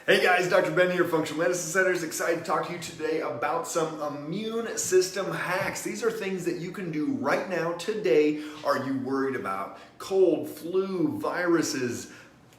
Hey guys, Dr. Ben here, Functional Medicine Centers. Excited to talk to you today about some immune system hacks. These are things that you can do right now, today. Are you worried about cold, flu, viruses,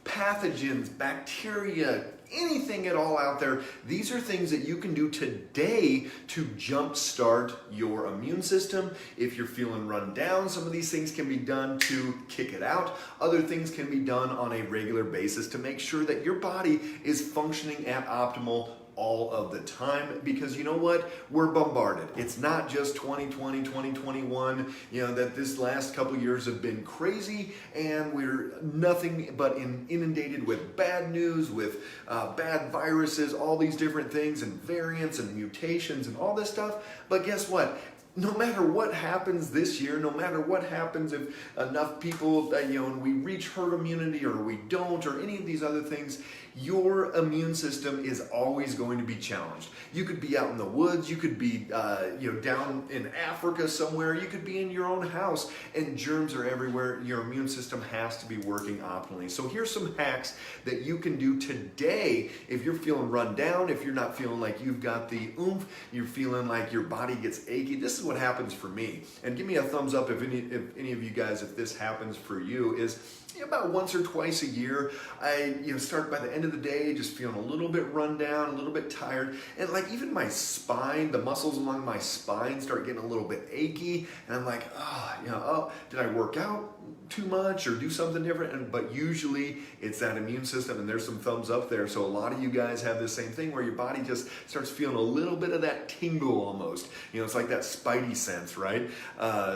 pathogens, bacteria, anything at all out there? These are things that you can do today to jumpstart your immune system. If you're feeling run down, some of these things can be done to kick it out. Other things can be done on a regular basis to make sure that your body is functioning at optimal all of the time, because you know what? We're bombarded. It's not just 2020, 2021, that this last couple years have been crazy, and we're nothing but inundated with bad news, with bad viruses, all these different things, and variants and mutations and all this stuff. But guess what? No matter what happens this year, no matter what happens if enough people, and we reach herd immunity or we don't, or any of these other things, your immune system is always going to be challenged. You could be out in the woods, you could be down in Africa somewhere, you could be in your own house, and germs are everywhere. Your immune system has to be working optimally. So here's some hacks that you can do today if you're feeling run down, if you're not feeling like you've got the oomph, you're feeling like your body gets achy. This is what happens for me. And give me a thumbs up if any of you guys, if this happens for you, is about once or twice a year, I start by the end of the day just feeling a little bit run down, a little bit tired, and like even my spine, the muscles along my spine start getting a little bit achy, and I'm like, did I work out too much or do something different? But usually it's that immune system, and there's some thumbs up there. So a lot of you guys have the same thing where your body just starts feeling a little bit of that tingle almost. It's like that spidey sense, right?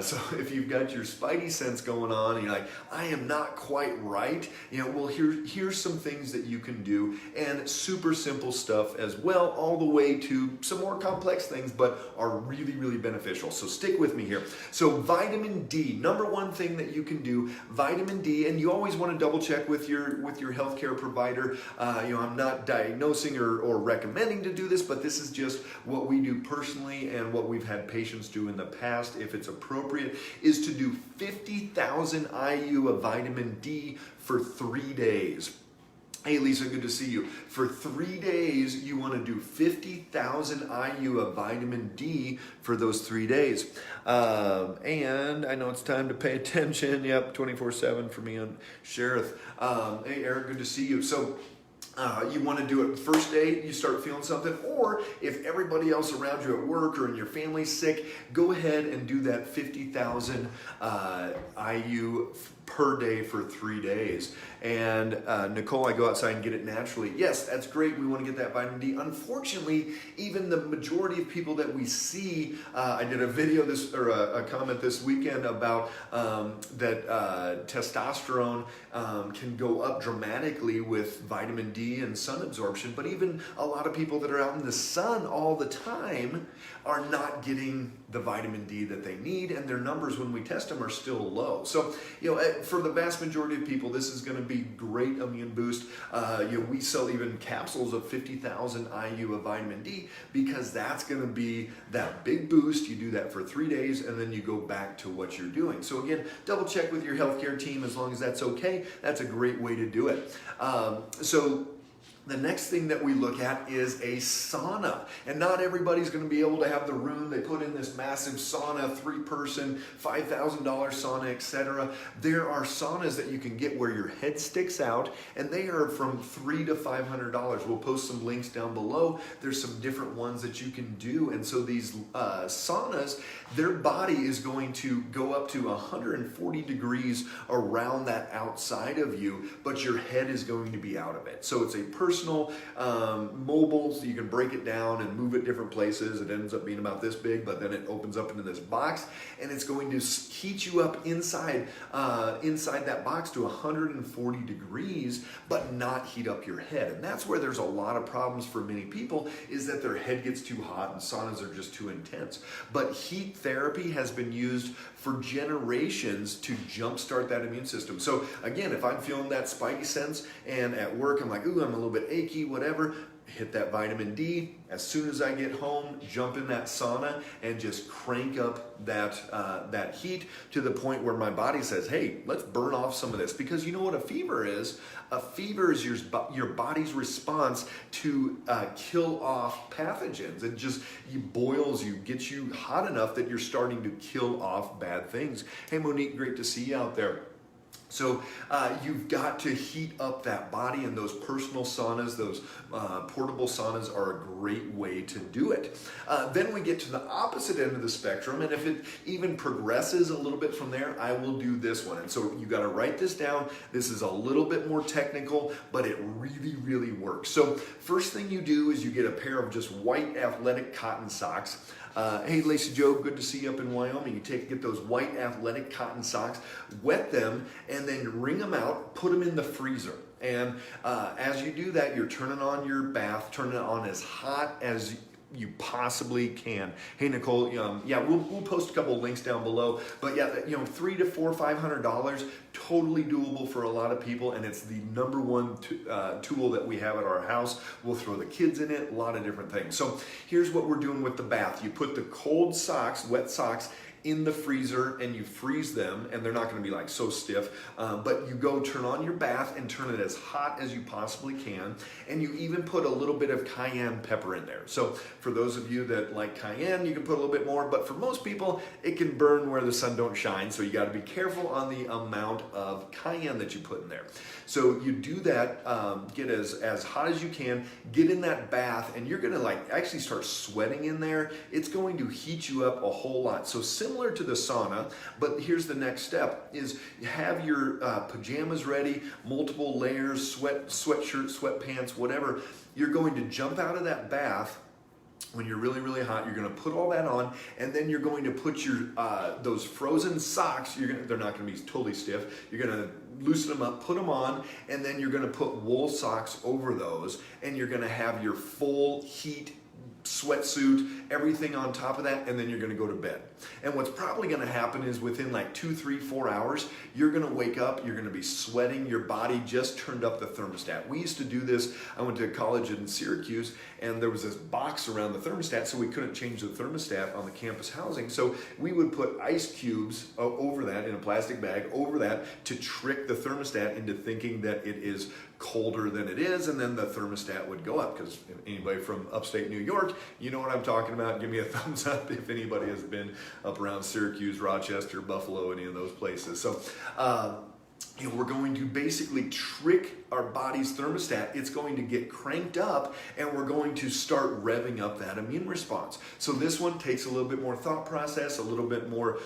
So if you've got your spidey sense going on and you're like, I am not quite right, well, here's some things that you can do, and super simple stuff as well, all the way to some more complex things, but are really, really beneficial. So stick with me here. So vitamin D, number one thing that you can do, vitamin D, and you always want to double check with your healthcare provider. I'm not diagnosing or recommending to do this, but this is just what we do personally and what we've had patients do in the past, if it's appropriate, is to do 50,000 IU of vitamin D for 3 days. Hey Lisa, good to see you. For 3 days, you want to do 50,000 IU of vitamin D for those 3 days. And I know it's time to pay attention. Yep, 24/7 for me on Sheriff. Hey Eric, good to see you. So you want to do it first day you start feeling something, or if everybody else around you at work or in your family's sick, go ahead and do that 50,000 IU per day for 3 days. And Nicole, I go outside and get it naturally. Yes, that's great. We want to get that vitamin D. Unfortunately, even the majority of people that we see, I did a video a comment this weekend about that testosterone can go up dramatically with vitamin D and sun absorption, but even a lot of people that are out in the sun all the time are not getting the vitamin D that they need, and their numbers when we test them are still low. So, for the vast majority of people, this is going to be great immune boost. We sell even capsules of 50,000 IU of vitamin D, because that's going to be that big boost. You do that for 3 days, and then you go back to what you're doing. So again, double check with your healthcare team. As long as that's okay, that's a great way to do it. So the next thing that we look at is a sauna. And not everybody's going to be able to have the room. They put in this massive sauna, 3-person, $5,000 sauna, etc. There are saunas that you can get where your head sticks out, and they are from $300 to $500. We'll post some links down below. There's some different ones that you can do. And so these saunas, their body is going to go up to 140 degrees around that outside of you, but your head is going to be out of it. So it's a personal mobile, so you can break it down and move it different places. It ends up being about this big, but then it opens up into this box, and it's going to heat you up inside that box to 140 degrees, but not heat up your head. And that's where there's a lot of problems for many people, is that their head gets too hot and saunas are just too intense. But heat therapy has been used for generations to jumpstart that immune system. So again, if I'm feeling that spidey sense and at work I'm like, ooh, I'm a little bit achy, whatever, hit that vitamin D. As soon as I get home, jump in that sauna and just crank up that heat to the point where my body says, hey, let's burn off some of this. Because you know what a fever is? A fever is your body's response to kill off pathogens. It just boils you, gets you hot enough that you're starting to kill off bad things. Hey, Monique, great to see you out there. So you've got to heat up that body, and those personal saunas, those portable saunas are a great way to do it. Then we get to the opposite end of the spectrum, and if it even progresses a little bit from there, I will do this one. And so you got to write this down. This is a little bit more technical, but it really, really works. So first thing you do is you get a pair of just white athletic cotton socks. Hey, Lacey Joe, good to see you up in Wyoming. You get those white athletic cotton socks, wet them, and then wring them out, put them in the freezer. And as you do that, you're turning on your bath, turning it on as hot as you possibly can. Hey, Nicole, yeah, we'll post a couple of links down below. But yeah, $300 to $500, totally doable for a lot of people, and it's the number one tool that we have at our house. We'll throw the kids in it, a lot of different things. So here's what we're doing with the bath. You put the cold socks, wet socks, in the freezer, and you freeze them, and they're not going to be like so stiff, but you go turn on your bath and turn it as hot as you possibly can, and you even put a little bit of cayenne pepper in there. So for those of you that like cayenne, you can put a little bit more, but for most people it can burn where the sun don't shine, so you got to be careful on the amount of cayenne that you put in there. So you do that, get as hot as you can, get in that bath, and you're going to actually start sweating in there. It's going to heat you up a whole lot. So similar to the sauna, but here's the next step is have your pajamas ready, multiple layers, sweatshirt, sweatpants, whatever. You're going to jump out of that bath when you're really, really hot. You're going to put all that on, and then you're going to put your those frozen socks. They're not going to be totally stiff. You're going to loosen them up, put them on, and then you're going to put wool socks over those, and you're going to have your full heat sweatsuit, everything on top of that, and then you're going to go to bed. And what's probably going to happen is within 2, 3, 4 hours, you're going to wake up, you're going to be sweating, your body just turned up the thermostat. We used to do this. I went to college in Syracuse, and there was this box around the thermostat, so we couldn't change the thermostat on the campus housing. So we would put ice cubes over that in a plastic bag over that to trick the thermostat into thinking that it is colder than it is, and then the thermostat would go up. Because anybody from upstate New York, you know what I'm talking about. Give me a thumbs up if anybody has been up around Syracuse, Rochester, Buffalo, any of those places. So we're going to basically trick our body's thermostat. It's going to get cranked up, and we're going to start revving up that immune response. So this one takes a little bit more thought process, a little bit more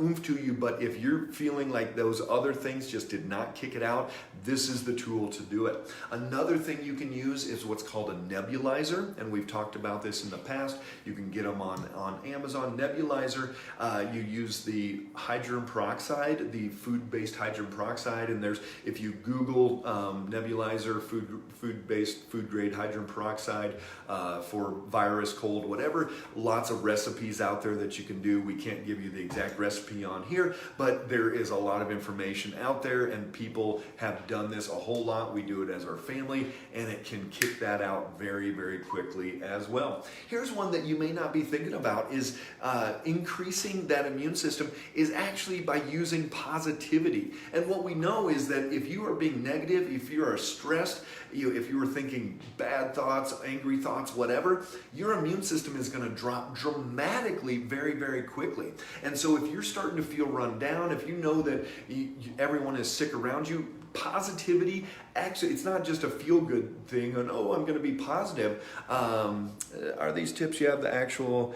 oomph to you, but if you're feeling like those other things just did not kick it out, this is the tool to do it. Another thing you can use is what's called a nebulizer, and we've talked about this in the past. You can get them on Amazon. Nebulizer, you use the hydrogen peroxide, the food-based hydrogen peroxide, and if you Google nebulizer, food grade hydrogen peroxide for virus, cold, whatever, lots of recipes out there that you can do. We can't give you the exact recipe on here, but there is a lot of information out there, and people have done this a whole lot. We do it as our family, and it can kick that out very, very quickly as well. Here's one that you may not be thinking about is increasing that immune system is actually by using positivity. And what we know is that if you are being negative, if you are stressed, if you are thinking bad thoughts, angry thoughts, whatever, your immune system is going to drop dramatically very, very quickly. And so if you're starting to feel run down, if you know that everyone is sick around you, positivity, actually, it's not just a feel-good thing and, oh, I'm going to be positive. Are these tips you have the actual,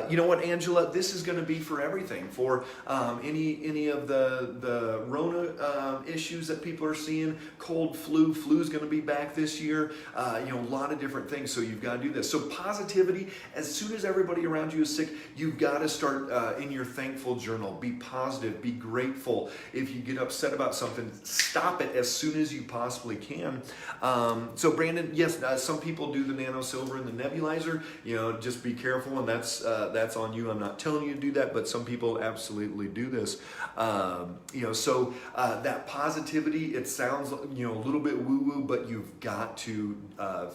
you know what, Angela, this is going to be for everything, for any of the Rona issues that people are seeing, cold, flu's going to be back this year, a lot of different things, so you've got to do this. So positivity, as soon as everybody around you is sick, you've got to start in your thankful journal. Be positive, be grateful. If you get upset about something, stop drop it as soon as you possibly can. So Brandon, yes, some people do the nano silver and the nebulizer. Just be careful, and that's on you. I'm not telling you to do that, but some people absolutely do this. So that positivity, it sounds a little bit woo-woo, but you've got to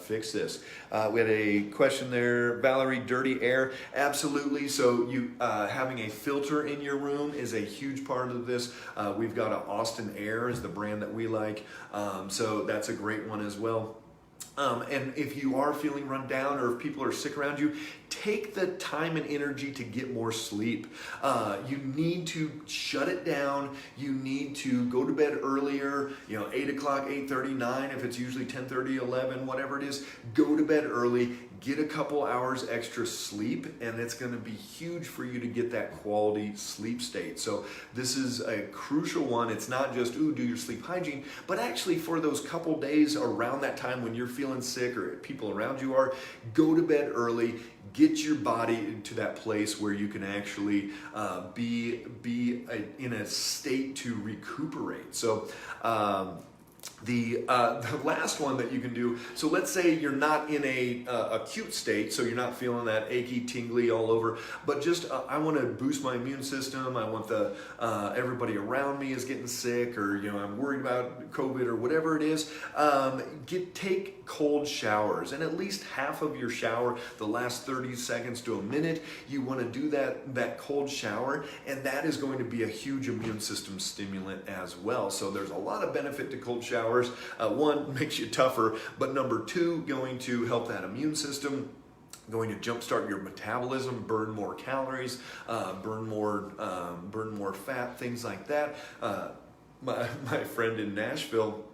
fix this. We had a question there, Valerie, dirty air. Absolutely. So you having a filter in your room is a huge part of this. We've got an Austin Air is the brand that we like. So that's a great one as well. And if you are feeling run down, or if people are sick around you, take the time and energy to get more sleep. You need to shut it down. You need to go to bed earlier, 8 o'clock, 8:30, 9, if it's usually 10:30, 11, whatever it is. Go to bed early, get a couple hours extra sleep, and it's going to be huge for you to get that quality sleep state. So this is a crucial one. It's not just, do your sleep hygiene, but actually for those couple days around that time when you're feeling sick or people around you are, go to bed early. Get your body to that place where you can actually be in a state to recuperate. So the last one that you can do, so let's say you're not in a acute state, so you're not feeling that achy, tingly all over, but just I want to boost my immune system. I want everybody around me is getting sick, or I'm worried about COVID or whatever it is. Take cold showers, and at least half of your shower, the last 30 seconds to a minute, you want to do that cold shower, and that is going to be a huge immune system stimulant as well. So there's a lot of benefit to cold showers. One, makes you tougher, but number two, going to help that immune system, going to jumpstart your metabolism, burn more calories, burn more fat, things like that. My friend in Nashville,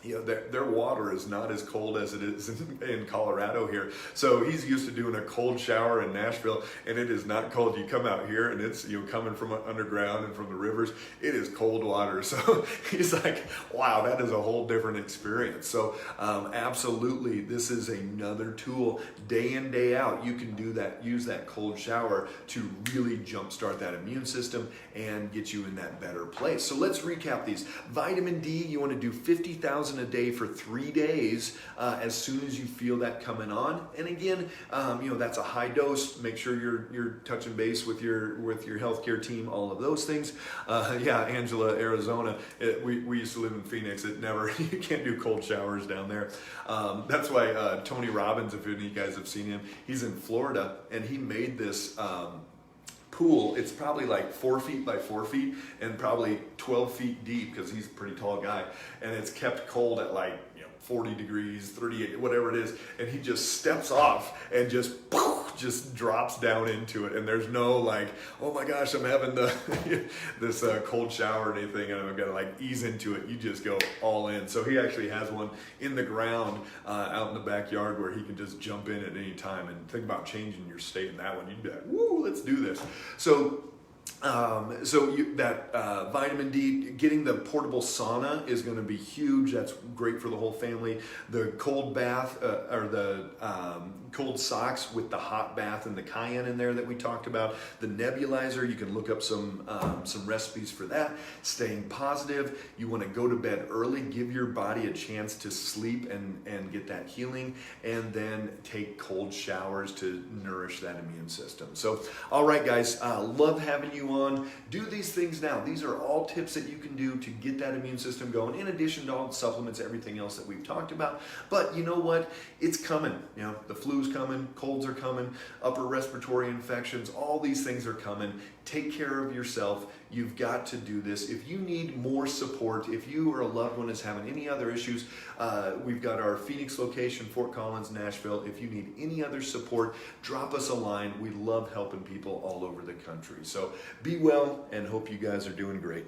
their water is not as cold as it is in Colorado here. So he's used to doing a cold shower in Nashville, and it is not cold. You come out here and it's coming from underground and from the rivers. It is cold water. So he's like, wow, that is a whole different experience. So absolutely, this is another tool. Day in, day out, you can do that. Use that cold shower to really jumpstart that immune system and get you in that better place. So let's recap these. Vitamin D, you want to do 50,000 a day for 3 days as soon as you feel that coming on. And again, that's a high dose. Make sure you're touching base with your healthcare team, all of those things. Angela, Arizona, we used to live in Phoenix. You can't do cold showers down there. That's why Tony Robbins, if any of you guys have seen him, he's in Florida, and he made this pool. It's probably like 4 feet by 4 feet and probably 12 feet deep, because he's a pretty tall guy, and it's kept cold at 40 degrees, 38, whatever it is, and he just steps off and just drops down into it, and there's no oh my gosh, I'm having this cold shower or anything, and I'm gonna ease into it. You just go all in. So he actually has one in the ground out in the backyard where he can just jump in at any time. And think about changing your state in that one. You'd be like, woo, let's do this. So vitamin D, getting the portable sauna is going to be huge. That's great for the whole family. The cold bath or the cold socks with the hot bath and the cayenne in there that we talked about. The nebulizer, you can look up some recipes for that. Staying positive. You want to go to bed early. Give your body a chance to sleep and get that healing, and then take cold showers to nourish that immune system. So, all right, guys, love having you on. Do these things now. These are all tips that you can do to get that immune system going, in addition to all the supplements, everything else that we've talked about. But you know what? It's coming. The flu's coming, colds are coming, upper respiratory infections, all these things are coming. Take care of yourself. You've got to do this. If you need more support, if you or a loved one is having any other issues, we've got our Phoenix location, Fort Collins, Nashville. If you need any other support, drop us a line. We love helping people all over the country. So be well, and hope you guys are doing great.